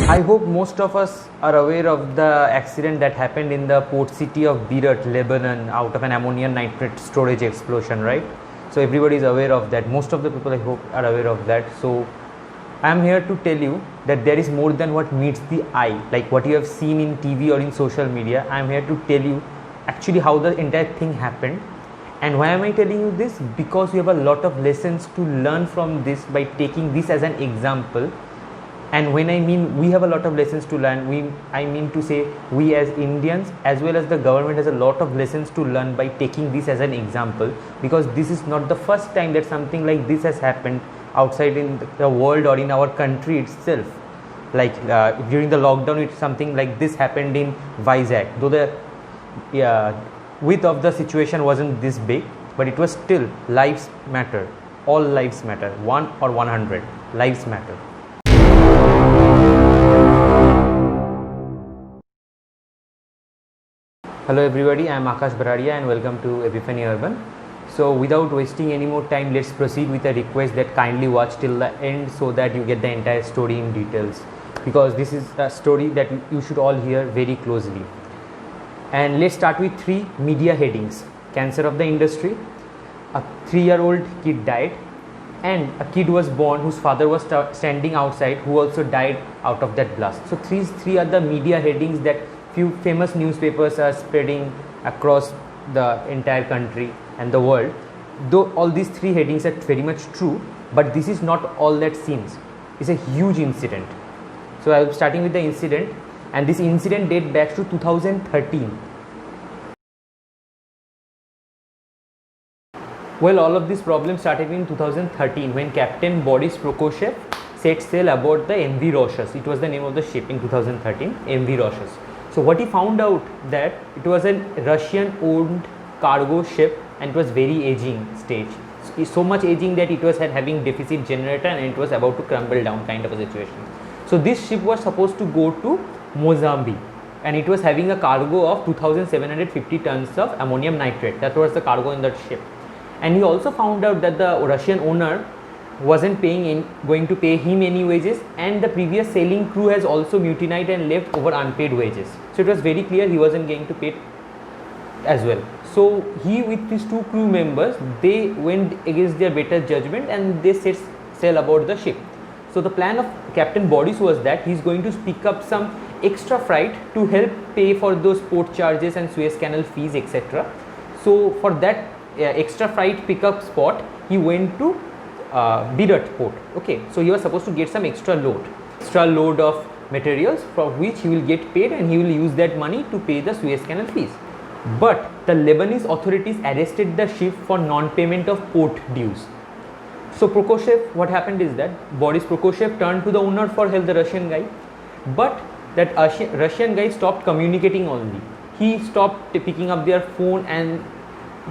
I hope most of us are aware of the accident that happened in the port city of Beirut, Lebanon, out of an ammonium nitrate storage explosion, right? So everybody is aware of that. Most of the people, I hope, are aware of that. So I am here to tell you that there is more than what meets the eye, like what you have seen in TV or in social media. I am here to tell you actually how the entire thing happened. And why am I telling you this? Because we have a lot of lessons to learn from this by taking this as an example. And when I mean we have a lot of lessons to learn, I mean to say we as Indians as well as the government has a lot of lessons to learn by taking this as an example, because this is not the first time that something like this has happened outside in the world or in our country itself. Like during the lockdown, something like this happened in Vizag, though the width of the situation wasn't this big, but it was still lives matter. All lives matter, 1 or 100 lives matter. Hello everybody, I am Akash Baradia and welcome to Epiphany Urban. So without wasting any more time, let's proceed with a request that kindly watch till the end so that you get the entire story in details, because this is a story that you should all hear very closely. And let's start with 3 media headings. Cancer of the industry, a 3-year-old kid died, and a kid was born whose father was standing outside, who also died out of that blast. So these 3 are the media headings that few famous newspapers are spreading across the entire country and the world. Though all these 3 headings are very much true, but this is not all that seems. It's a huge incident. So I am starting with the incident, and this incident dates back to 2013. Well, all of this problem started in 2013 when Captain Boris Prokofiev set sail aboard the MV Roshas. It was the name of the ship in 2013, MV Roshas. So what he found out that it was a Russian-owned cargo ship and it was very aging stage. So much aging that it was having deficit generator and it was about to crumble down kind of a situation. So this ship was supposed to go to Mozambique and it was having a cargo of 2,750 tons of ammonium nitrate. That was the cargo in that ship. And he also found out that the Russian owner wasn't going to pay him any wages, and the previous sailing crew has also mutinied and left over unpaid wages. So it was very clear he wasn't going to pay as well. So he with his 2 crew members, they went against their better judgment and they set sail aboard the ship. So the plan of Captain Boris was that he's going to pick up some extra freight to help pay for those port charges and Suez Canal fees, etc. So for that extra freight pickup spot, he went to Beirut port. Okay, so he was supposed to get some extra load of materials for which he will get paid, and he will use that money to pay the Suez Canal fees. But the Lebanese authorities arrested the ship for non-payment of port dues. So Prokofiev, what happened is that Boris Prokofiev turned to the owner for help, the Russian guy, but that Russian guy stopped communicating only. He stopped picking up their phone and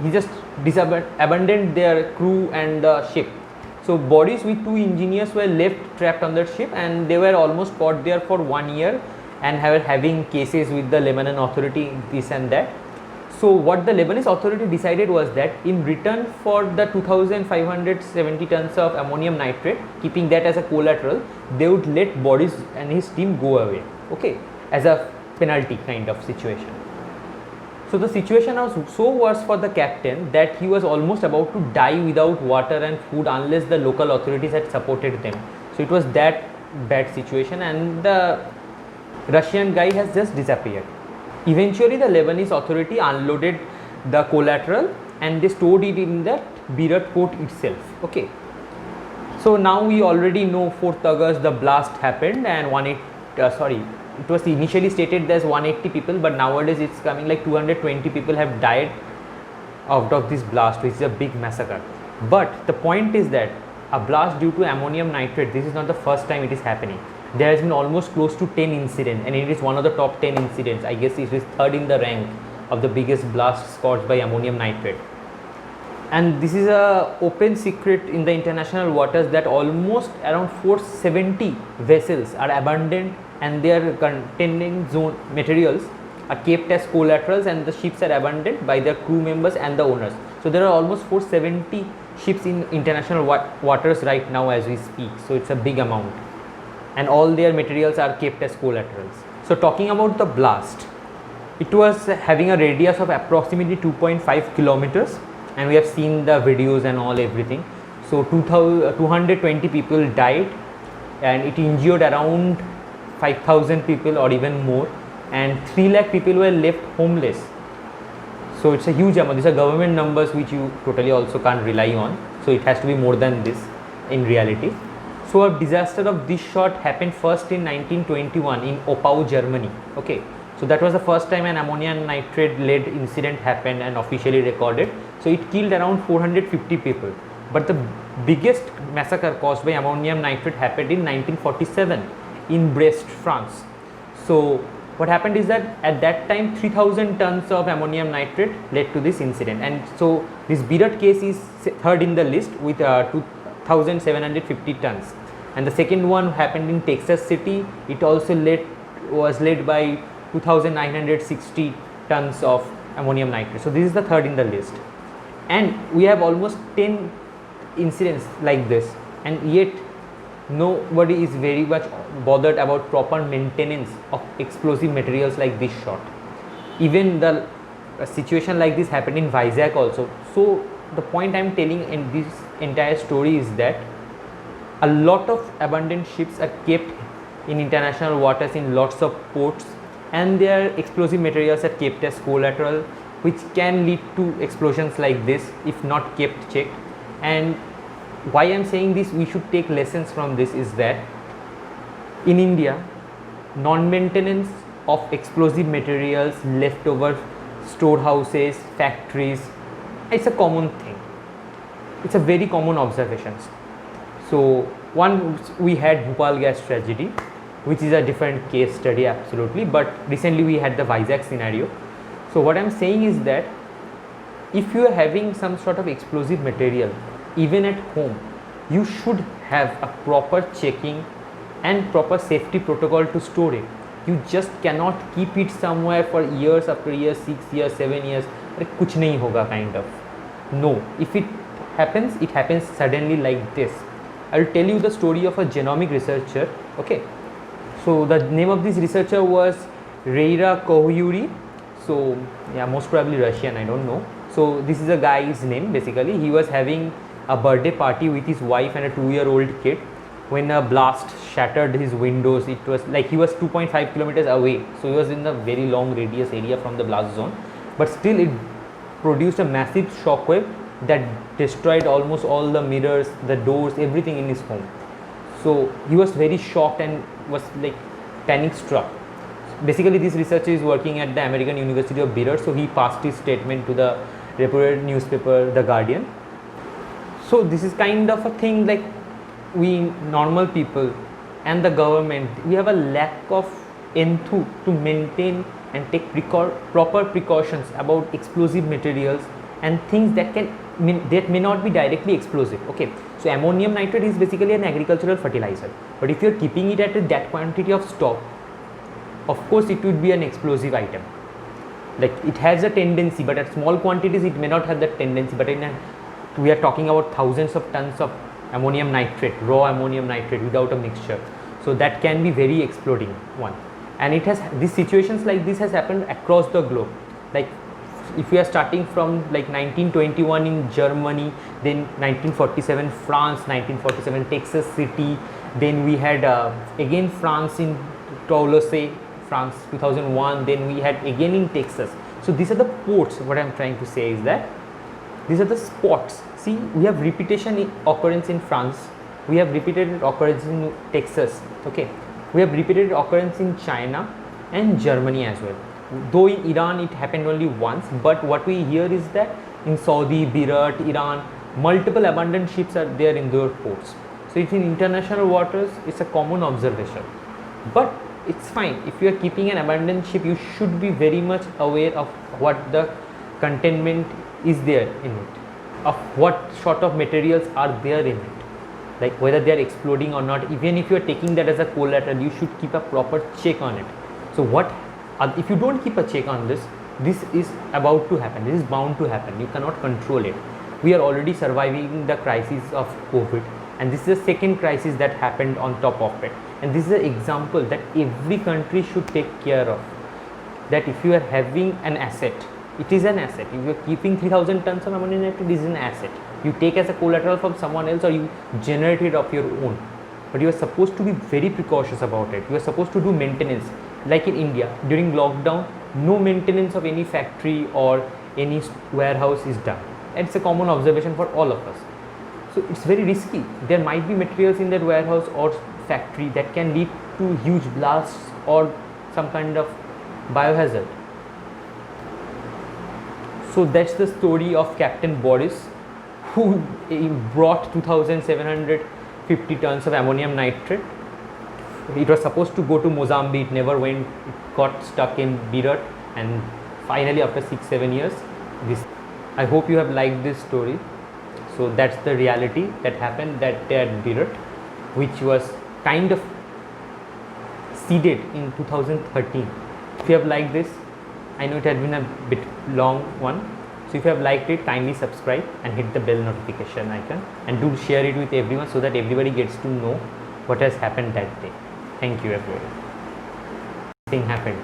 he just abandoned their crew and the ship. So Boris with 2 engineers were left trapped on that ship, and they were almost caught there for 1 year and were having cases with the Lebanon authority, this and that. So what the Lebanese authority decided was that in return for the 2,570 tons of ammonium nitrate, keeping that as a collateral, they would let Boris and his team go away, okay, as a penalty kind of situation. So the situation was so worse for the captain that he was almost about to die without water and food unless the local authorities had supported them. So it was that bad situation, and the Russian guy has just disappeared. Eventually the Lebanese authority unloaded the collateral and they stored it in the Beirut port itself. Okay. So now we already know 4th August the blast happened, and it was initially stated as 180 people, but nowadays it's coming like 220 people have died out of this blast, which is a big massacre. But the point is that a blast due to ammonium nitrate, this is not the first time it is happening. There has been almost close to 10 incidents, and it is one of the top 10 incidents. I guess it is 3rd in the rank of the biggest blast caused by ammonium nitrate. And this is a open secret in the international waters that almost around 470 vessels are abandoned and their containing zone materials are kept as collaterals, and the ships are abandoned by their crew members and the owners. So there are almost 470 ships in international waters right now as we speak. So it's a big amount. and all their materials are kept as collaterals. So talking about the blast, it was having a radius of approximately 2.5 kilometers, and we have seen the videos and all everything. So 220 people died, and it injured around 5,000 people or even more, and 3 lakh people were left homeless. So it's a huge amount. These are government numbers which you totally also can't rely on. So it has to be more than this in reality. So a disaster of this sort happened first in 1921 in Oppau, Germany. Okay. So that was the first time an ammonium nitrate led incident happened and officially recorded. So it killed around 450 people. But the biggest massacre caused by ammonium nitrate happened in 1947 in Brest, France. So what happened is that at that time 3000 tons of ammonium nitrate led to this incident, and so this Beirut case is third in the list with 2750 tons, and the second one happened in Texas City. It also was led by 2960 tons of ammonium nitrate. So this is the third in the list, and we have almost 10 incidents like this, and yet nobody is very much bothered about proper maintenance of explosive materials like this sort. Even the situation like this happened in Vizag also. So the point I am telling in this entire story is that a lot of abandoned ships are kept in international waters in lots of ports, and their explosive materials are kept as collateral, which can lead to explosions like this if not kept checked. And why I am saying this, we should take lessons from this, is that in India, non-maintenance of explosive materials, leftover storehouses, factories, it's a common thing. It's a very common observation. So we had Bhopal gas tragedy, which is a different case study absolutely, but recently we had the Vizag scenario. So what I am saying is that if you are having some sort of explosive material, even at home, you should have a proper checking and proper safety protocol to store it. You just cannot keep it somewhere for years after years, 6 years, 7 years. Kuch nahi hoga kind of. No, if it happens suddenly like this. I will tell you the story of a genomic researcher. Okay, so the name of this researcher was Reira Kohyuri. So yeah, most probably Russian, I don't know. So this is a guy's name. Basically, he was having a birthday party with his wife and a 2-year-old kid when a blast shattered his windows. It was like he was 2.5 kilometers away, so he was in a very long radius area from the blast zone, but still it produced a massive shockwave that destroyed almost all the mirrors, the doors, everything in his home. So he was very shocked and was like panic struck. Basically, this researcher is working at the American University of Beirut, so he passed his statement to the reputed newspaper The Guardian. So this is kind of a thing, like we normal people and the government, we have a lack of enthu to maintain and take proper precautions about explosive materials and things that may not be directly explosive. Okay, so ammonium nitrate is basically an agricultural fertilizer, but if you are keeping it at that quantity of stock, of course it would be an explosive item. Like it has a tendency, but at small quantities it may not have that tendency, but we are talking about thousands of tons of ammonium nitrate, raw ammonium nitrate without a mixture. So that can be very exploding one. And it has, these situations like this has happened across the globe. Like if we are starting from like 1921 in Germany, then 1947 France, 1947 Texas City, then we had again France in Toulouse, France 2001, then we had again in Texas. So these are the ports. What I am trying to say is that these are the spots. See, we have repetition occurrence in France, we have repeated occurrence in Texas, okay, we have repeated occurrence in China and Germany as well. Though in Iran it happened only once, but what we hear is that in Saudi, Beirut, Iran, multiple abandoned ships are there in their ports. So it's in international waters, it's a common observation. But it's fine, if you are keeping an abandoned ship, you should be very much aware of what the containment is there in it, of what sort of materials are there in it, like whether they are exploding or not. Even if you are taking that as a collateral, you should keep a proper check on it. So what if you don't keep a check on this, this is about to happen, this is bound to happen, you cannot control it. We are already surviving the crisis of COVID, and this is the second crisis that happened on top of it. And this is an example that every country should take care of, that if you are having an asset, it is an asset. If you are keeping 3000 tons of ammonium nitrate, it is an asset. You take as a collateral from someone else or you generate it of your own, but you are supposed to be very precautious about it. You are supposed to do maintenance. Like in India, during lockdown, no maintenance of any factory or any warehouse is done. It's a common observation for all of us. So it's very risky. There might be materials in that warehouse or factory that can lead to huge blasts or some kind of biohazard. So that's the story of Captain Boris, who brought 2750 tons of ammonium nitrate. It was supposed to go to Mozambique, it never went, it got stuck in Beirut, and finally after 6-7 years, this. I hope you have liked this story. So that's the reality that happened that day at Beirut, which was kind of seeded in 2013. If you have liked this, I know it had been a bit long one. So if you have liked it, kindly subscribe and hit the bell notification icon, and do share it with everyone so that everybody gets to know what has happened that day. Thank you everyone. Thing happened.